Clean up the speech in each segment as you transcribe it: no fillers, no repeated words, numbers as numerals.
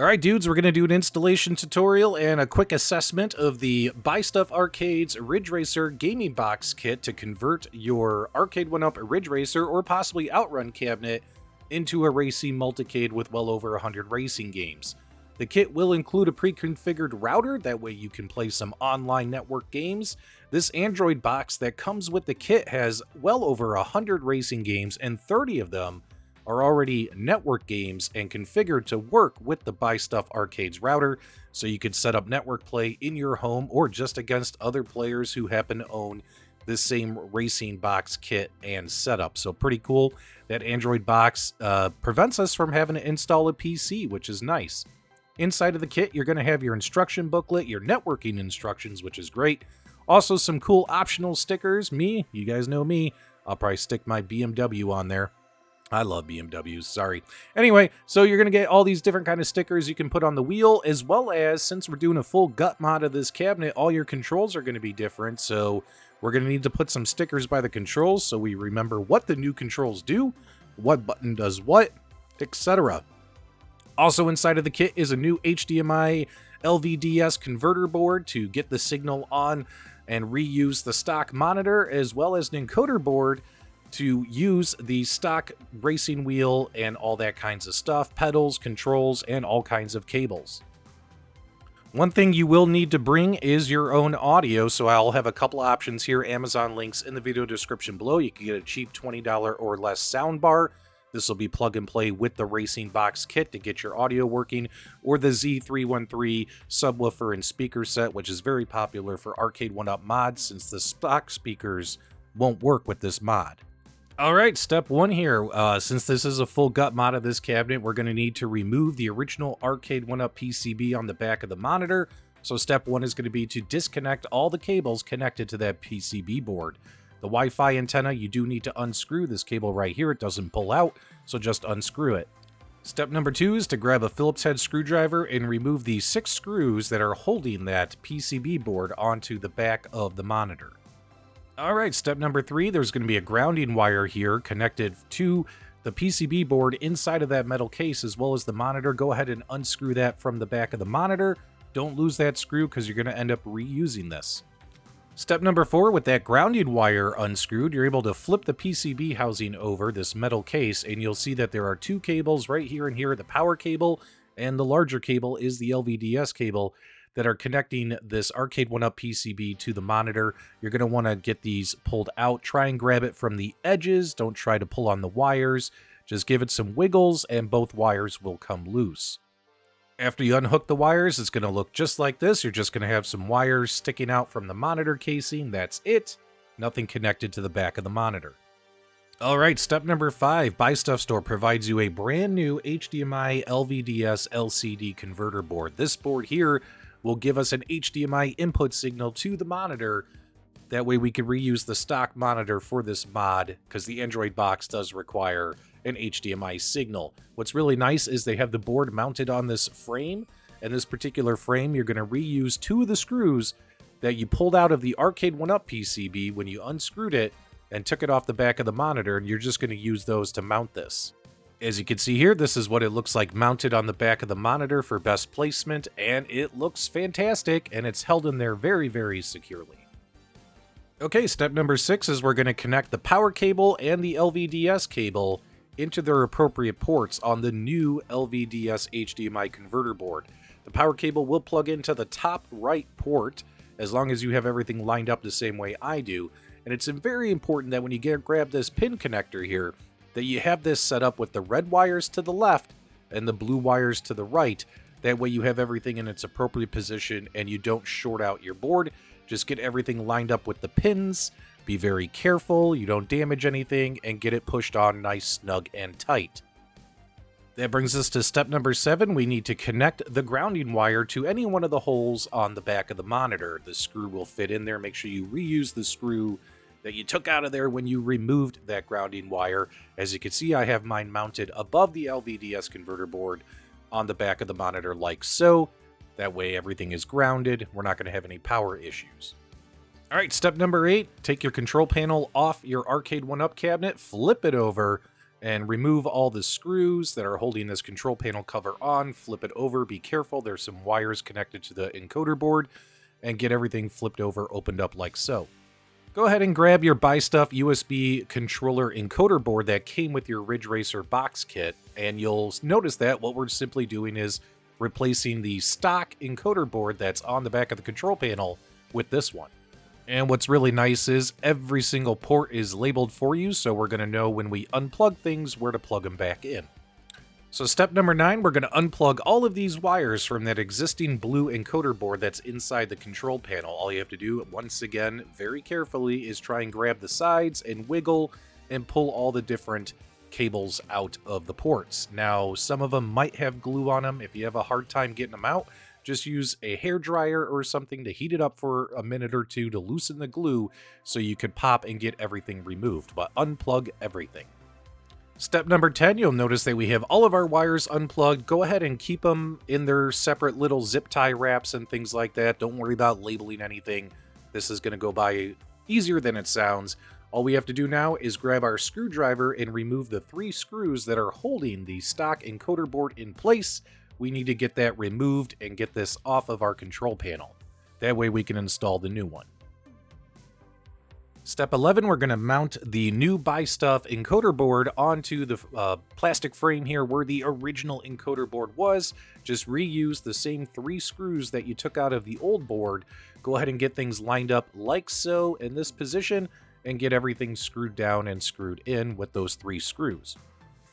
Alright dudes, we're going to do an installation tutorial and a quick assessment of the Buy Stuff Arcades Ridge Racer gaming box kit to convert your Arcade1Up Ridge Racer or possibly OutRun cabinet into a racing multicade with well over 100 racing games. The kit will include a pre-configured router, that way you can play some online network games. This Android box that comes with the kit has well over 100 racing games, and 30 of them are already network games and configured to work with the Buy Stuff Arcades router, so you could set up network play in your home or just against other players who happen to own this same racing box kit and setup. So pretty cool. That Android box prevents us from having to install a PC, which is nice. Inside of the kit, you're going to have your instruction booklet, your networking instructions, which is great. Also some cool optional stickers. You guys know me, I'll probably stick my BMW on there. I love BMWs, sorry. Anyway, so you're going to get all these different kind of stickers you can put on the wheel, as well as, since we're doing a full gut mod of this cabinet, all your controls are going to be different, so we're going to need to put some stickers by the controls so we remember what the new controls do, what button does what, etc. Also inside of the kit is a new HDMI LVDS converter board to get the signal on and reuse the stock monitor, as well as an encoder board to use the stock racing wheel and all that kinds of stuff, pedals, controls, and all kinds of cables. One thing you will need to bring is your own audio, so I'll have a couple options here, Amazon links in the video description below. You can get a cheap $20 or less soundbar. This will be plug and play with the racing box kit to get your audio working, or the Z313 subwoofer and speaker set, which is very popular for Arcade1Up mods since the stock speakers won't work with this mod. Alright, step one here. Since this is a full gut mod of this cabinet, we're going to need to remove the original Arcade1Up PCB on the back of the monitor. So step one is going to be to disconnect all the cables connected to that PCB board. The Wi-Fi antenna, you do need to unscrew this cable right here. It doesn't pull out, so just unscrew it. Step number two is to grab a Phillips head screwdriver and remove the 6 screws that are holding that PCB board onto the back of the monitor. Alright, step number 3, there's going to be a grounding wire here connected to the PCB board inside of that metal case as well as the monitor. Go ahead and unscrew that from the back of the monitor. Don't lose that screw because you're going to end up reusing this. Step number 4, with that grounding wire unscrewed, you're able to flip the PCB housing over this metal case, and you'll see that there are 2 cables right here and here, the power cable, and the larger cable is the LVDS cable that are connecting this Arcade1Up PCB to the monitor. You're going to want to get these pulled out. Try and grab it from the edges. Don't try to pull on the wires. Just give it some wiggles and both wires will come loose. After you unhook the wires, it's going to look just like this. You're just going to have some wires sticking out from the monitor casing. That's it. Nothing connected to the back of the monitor. Alright, step number 5. Buy Stuff Store provides you a brand new HDMI LVDS LCD converter board. This board here will give us an HDMI input signal to the monitor. That way we can reuse the stock monitor for this mod, because the Android box does require an HDMI signal. What's really nice is they have the board mounted on this frame, and this particular frame you're going to reuse 2 of the screws that you pulled out of the Arcade1Up PCB when you unscrewed it and took it off the back of the monitor, and you're just going to use those to mount this. As you can see here, this is what it looks like mounted on the back of the monitor for best placement, and it looks fantastic, and it's held in there very, very securely. Okay, step number 6 is we're going to connect the power cable and the LVDS cable into their appropriate ports on the new LVDS HDMI converter board. The power cable will plug into the top right port, as long as you have everything lined up the same way I do, and it's very important that when you grab this pin connector here, that you have this set up with the red wires to the left and the blue wires to the right. That way you have everything in its appropriate position and you don't short out your board. Just get everything lined up with the pins. Be very careful, you don't damage anything, and get it pushed on nice, snug, and tight. That brings us to step number 7. We need to connect the grounding wire to any one of the holes on the back of the monitor. The screw will fit in there. Make sure you reuse the screw that you took out of there when you removed that grounding wire. As you can see, I have mine mounted above the LVDS converter board on the back of the monitor like so. That way everything is grounded. We're not going to have any power issues. Alright, step number 8. Take your control panel off your Arcade1Up cabinet, flip it over, and remove all the screws that are holding this control panel cover on. Flip it over, be careful, there's some wires connected to the encoder board, and get everything flipped over, opened up like so. Go ahead and grab your Buy Stuff USB controller encoder board that came with your Ridge Racer box kit, and you'll notice that what we're simply doing is replacing the stock encoder board that's on the back of the control panel with this one. And what's really nice is every single port is labeled for you, so we're going to know when we unplug things where to plug them back in. So step number 9, we're going to unplug all of these wires from that existing blue encoder board that's inside the control panel. All you have to do, once again, very carefully, is try and grab the sides and wiggle and pull all the different cables out of the ports. Now, some of them might have glue on them. If you have a hard time getting them out, just use a hairdryer or something to heat it up for a minute or two to loosen the glue so you could pop and get everything removed, but unplug everything. Step number 10, you'll notice that we have all of our wires unplugged. Go ahead and keep them in their separate little zip tie wraps and things like that. Don't worry about labeling anything. This is going to go by easier than it sounds. All we have to do now is grab our screwdriver and remove the 3 screws that are holding the stock encoder board in place. We need to get that removed and get this off of our control panel. That way we can install the new one. Step 11, we're going to mount the new Buy Stuff encoder board onto the plastic frame here where the original encoder board was. Just reuse the same 3 screws that you took out of the old board. Go ahead and get things lined up like so in this position and get everything screwed down and screwed in with those 3 screws.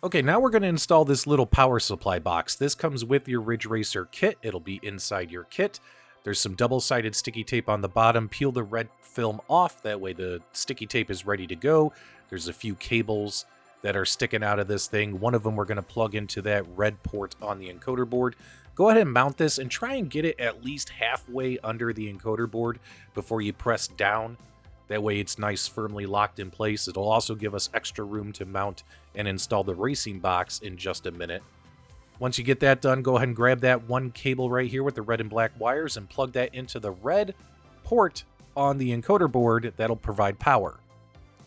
Okay, now we're going to install this little power supply box. This comes with your Ridge Racer kit. It'll be inside your kit. There's some double-sided sticky tape on the bottom. Peel the red film off. That way the sticky tape is ready to go. There's a few cables that are sticking out of this thing. One of them we're going to plug into that red port on the encoder board. Go ahead and mount this and try and get it at least halfway under the encoder board before you press down. That way it's nice, firmly locked in place. It'll also give us extra room to mount and install the racing box in just a minute. Once you get that done, go ahead and grab that one cable right here with the red and black wires and plug that into the red port on the encoder board. That'll provide power.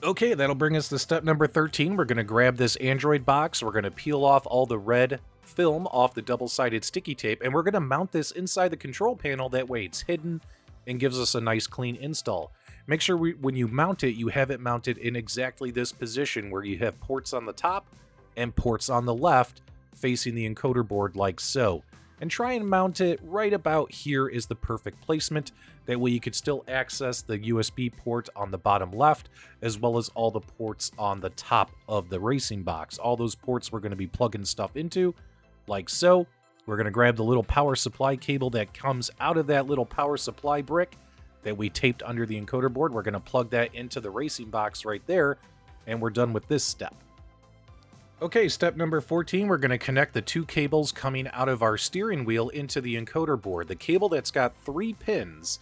Okay, that'll bring us to step number 13. We're going to grab this Android box. We're going to peel off all the red film off the double-sided sticky tape, and we're going to mount this inside the control panel. That way it's hidden and gives us a nice clean install. Make sure when you mount it, you have it mounted in exactly this position where you have ports on the top and ports on the left facing the encoder board like so. And try and mount it right about here is the perfect placement. That way you could still access the USB port on the bottom left, as well as all the ports on the top of the racing box. All those ports we're going to be plugging stuff into, like so. We're going to grab the little power supply cable that comes out of that little power supply brick that we taped under the encoder board. We're going to plug that into the racing box right there, and we're done with this step. Okay, step number 14, we're going to connect the 2 cables coming out of our steering wheel into the encoder board. The cable that's got 3 pins,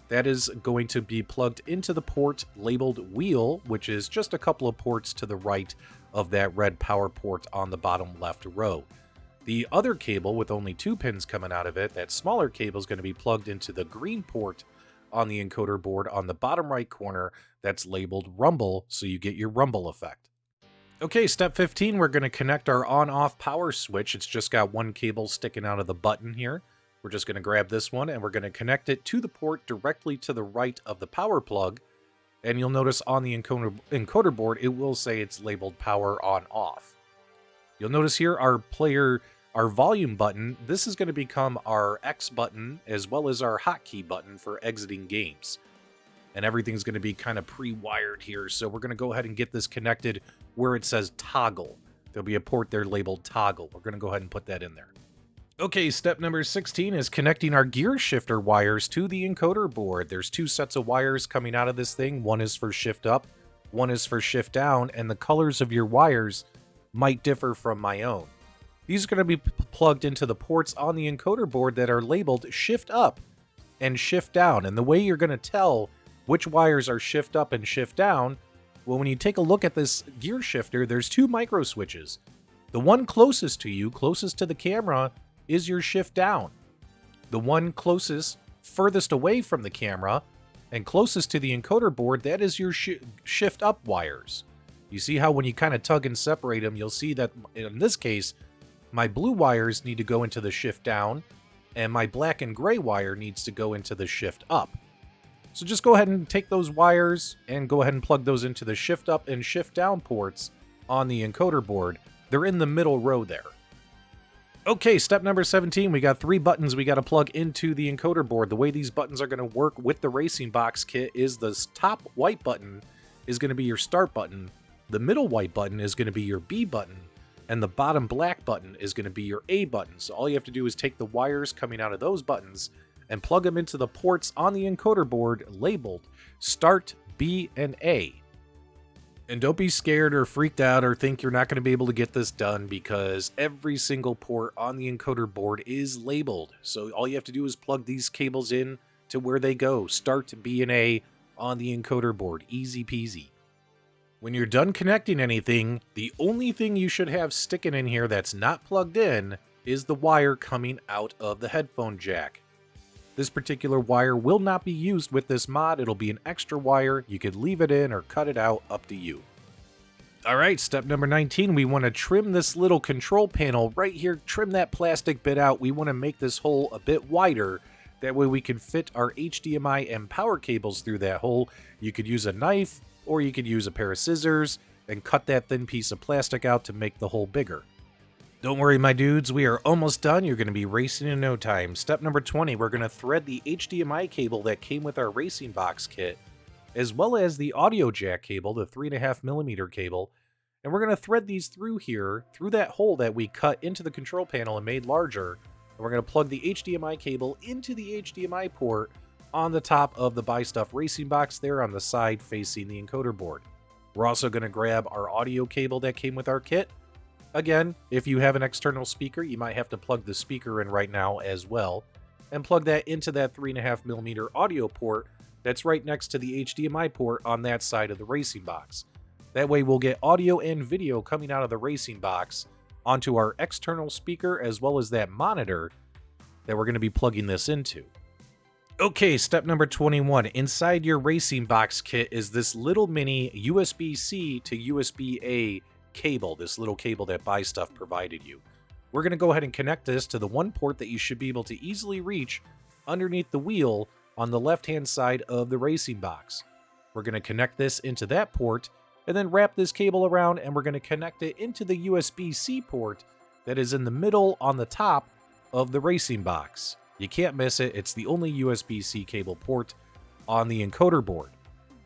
that is going to be plugged into the port labeled wheel, which is just a couple of ports to the right of that red power port on the bottom left row. The other cable with only 2 pins coming out of it, that smaller cable, is going to be plugged into the green port on the encoder board on the bottom right corner that's labeled rumble, so you get your rumble effect. Okay, step 15, we're going to connect our on-off power switch. It's just got 1 cable sticking out of the button here. We're just going to grab this one and we're going to connect it to the port directly to the right of the power plug. And you'll notice on the encoder board, it will say it's labeled power on-off. You'll notice here our volume button, this is going to become our X button as well as our hotkey button for exiting games. And everything's going to be kind of pre-wired here, so we're going to go ahead and get this connected where it says toggle. There'll be a port there labeled toggle. We're going to go ahead and put that in there. Okay, step number 16 is connecting our gear shifter wires to the encoder board. There's 2 sets of wires coming out of this thing. One is for shift up, one is for shift down, and the colors of your wires might differ from my own. These are going to be plugged into the ports on the encoder board that are labeled shift up and shift down. And the way you're going to tell which wires are shift up and shift down, well, when you take a look at this gear shifter, there's 2 micro switches. The one closest to you, closest to the camera, is your shift down. The one closest, furthest away from the camera, and closest to the encoder board, that is your shift up wires. You see how when you kind of tug and separate them, you'll see that in this case, my blue wires need to go into the shift down, and my black and gray wire needs to go into the shift up. So just go ahead and take those wires and go ahead and plug those into the shift up and shift down ports on the encoder board. They're in the middle row there. Okay, step number 17, we got 3 buttons we got to plug into the encoder board. The way these buttons are going to work with the Racing Box kit is the top white button is going to be your start button, the middle white button is going to be your B button, and the bottom black button is going to be your A button. So all you have to do is take the wires coming out of those buttons and plug them into the ports on the encoder board labeled Start, B, and A. And don't be scared or freaked out or think you're not going to be able to get this done, because every single port on the encoder board is labeled. So all you have to do is plug these cables in to where they go. Start, B, and A on the encoder board. Easy peasy. When you're done connecting anything, the only thing you should have sticking in here that's not plugged in is the wire coming out of the headphone jack. This particular wire will not be used with this mod. It'll be an extra wire. You could leave it in or cut it out, up to you. Alright, step number 19, we want to trim this little control panel right here. Trim that plastic bit out. We want to make this hole a bit wider. That way we can fit our HDMI and power cables through that hole. You could use a knife or you could use a pair of scissors and cut that thin piece of plastic out to make the hole bigger. Don't worry, my dudes, we are almost done. You're going to be racing in no time. Step number 20, we're going to thread the HDMI cable that came with our Racing Box kit, as well as the audio jack cable, the 3.5mm cable, and we're going to thread these through here, through that hole that we cut into the control panel and made larger, and we're going to plug the HDMI cable into the HDMI port on the top of the Buy Stuff Racing Box there on the side facing the encoder board. We're also going to grab our audio cable that came with our kit. Again, if you have an external speaker, you might have to plug the speaker in right now as well, and plug that into that 3.5mm audio port that's right next to the HDMI port on that side of the Racing Box. That way we'll get audio and video coming out of the Racing Box onto our external speaker, as well as that monitor that we're going to be plugging this into. Okay, step number 21. Inside your Racing Box kit is this little mini USB-C to USB-A cable, this little cable that Buy Stuff provided you. We're going to go ahead and connect this to the one port that you should be able to easily reach underneath the wheel on the left-hand side of the Racing Box. We're going to connect this into that port and then wrap this cable around, and we're going to connect it into the USB-C port that is in the middle on the top of the Racing Box. You can't miss it. It's the only USB-C cable port on the encoder board.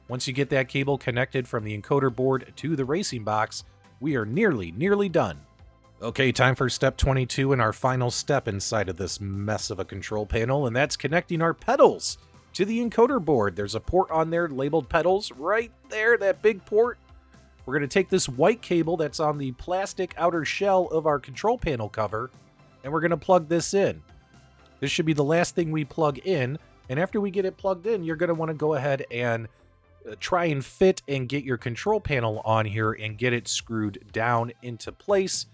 Once you get that cable connected from the encoder board to the Racing Box, we are nearly done. Okay, time for step 22 and our final step inside of this mess of a control panel, and that's connecting our pedals to the encoder board. There's a port on there labeled pedals right there, that big port. We're going to take this white cable that's on the plastic outer shell of our control panel cover, and we're going to plug this in. This should be the last thing we plug in, and after we get it plugged in, you're going to want to go ahead and try and fit and get your control panel on here and get it screwed down into place.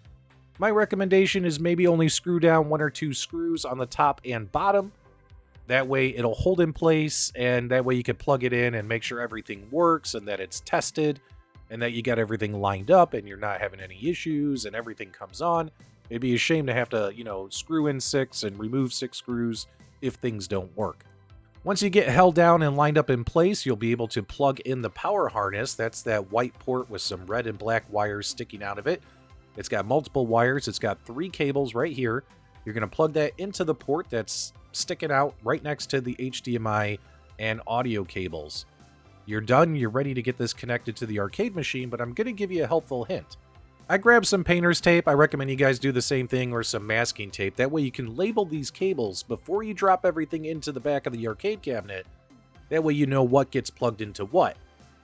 My recommendation is maybe only screw down 1 or 2 screws on the top and bottom. That way it'll hold in place, and that way you can plug it in and make sure everything works and that it's tested and that you got everything lined up and you're not having any issues and everything comes on. It'd be a shame to have to, screw in 6 and remove 6 screws if things don't work. Once you get held down and lined up in place, you'll be able to plug in the power harness. That's that white port with some red and black wires sticking out of it. It's got multiple wires. It's got 3 cables right here. You're going to plug that into the port that's sticking out right next to the HDMI and audio cables. You're done. You're ready to get this connected to the arcade machine, but I'm going to give you a helpful hint. I grabbed some painter's tape. I recommend you guys do the same thing, or some masking tape. That way you can label these cables before you drop everything into the back of the arcade cabinet. That way you know what gets plugged into what.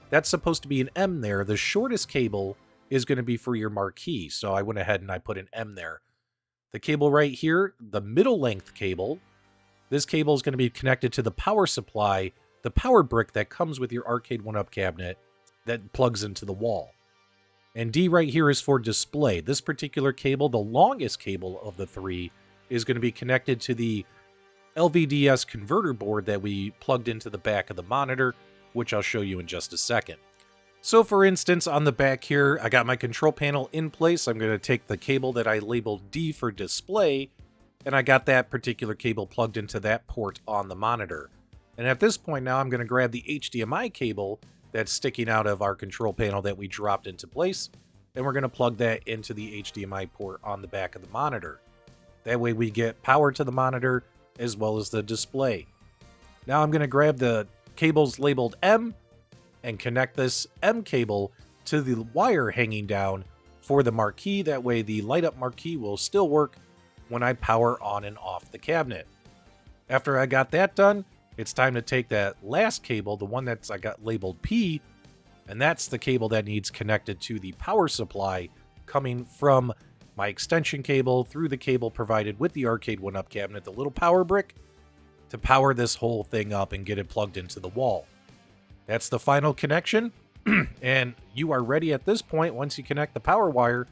That's supposed to be an M there. The shortest cable is going to be for your marquee, so I went ahead and I put an M there. The cable right here, the middle length cable, this cable is going to be connected to the power supply, the power brick that comes with your Arcade1Up cabinet that plugs into the wall. And D right here is for display. This particular cable, the longest cable of the 3, is going to be connected to the LVDS converter board that we plugged into the back of the monitor, which I'll show you in just a second. So for instance, on the back here, I got my control panel in place. I'm going to take the cable that I labeled D for display, and I got that particular cable plugged into that port on the monitor. And at this point now, I'm going to grab the HDMI cable that's sticking out of our control panel that we dropped into place, and we're going to plug that into the HDMI port on the back of the monitor. That way we get power to the monitor as well as the display. Now I'm going to grab the cables labeled M and connect this M cable to the wire hanging down for the marquee. That way the light up marquee will still work when I power on and off the cabinet. After I got that done, it's time to take that last cable, the one I got labeled P, and that's the cable that needs connected to the power supply coming from my extension cable through the cable provided with the Arcade1Up cabinet, the little power brick, to power this whole thing up and get it plugged into the wall. That's the final connection, and you are ready at this point, once you connect the power wire,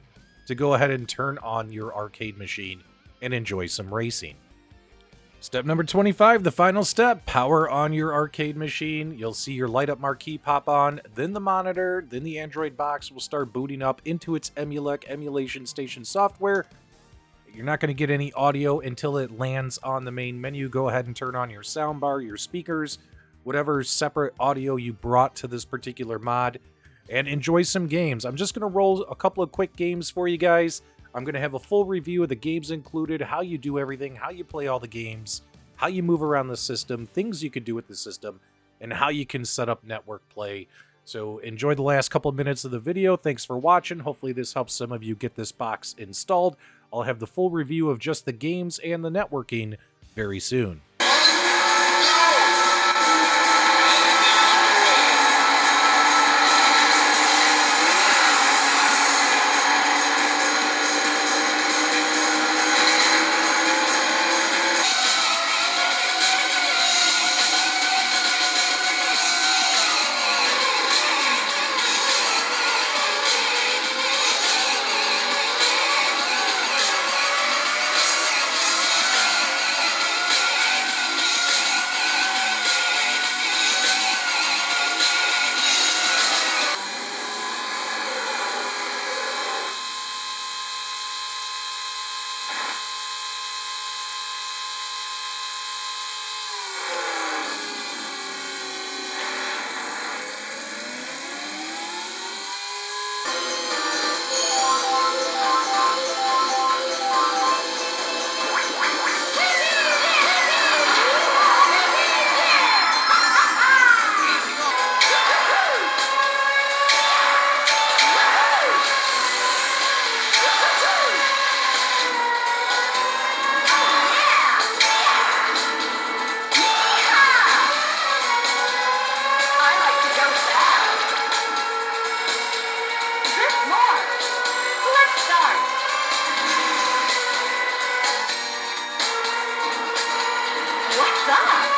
to go ahead and turn on your arcade machine and enjoy some racing. Step number 25, the final step, power on your arcade machine. You'll see your light up marquee pop on, then the monitor, then the Android box will start booting up into its emulation station software. You're not going to get any audio until it lands on the main menu. Go ahead and turn on your soundbar, your speakers, whatever separate audio you brought to this particular mod, and enjoy some games. I'm just going to roll a couple of quick games for you guys. I'm going to have a full review of the games included, how you do everything, how you play all the games, how you move around the system, things you could do with the system, and how you can set up network play. So enjoy the last couple of minutes of the video. Thanks for watching. Hopefully this helps some of you get this box installed. I'll have the full review of just the games and the networking very soon. What's up?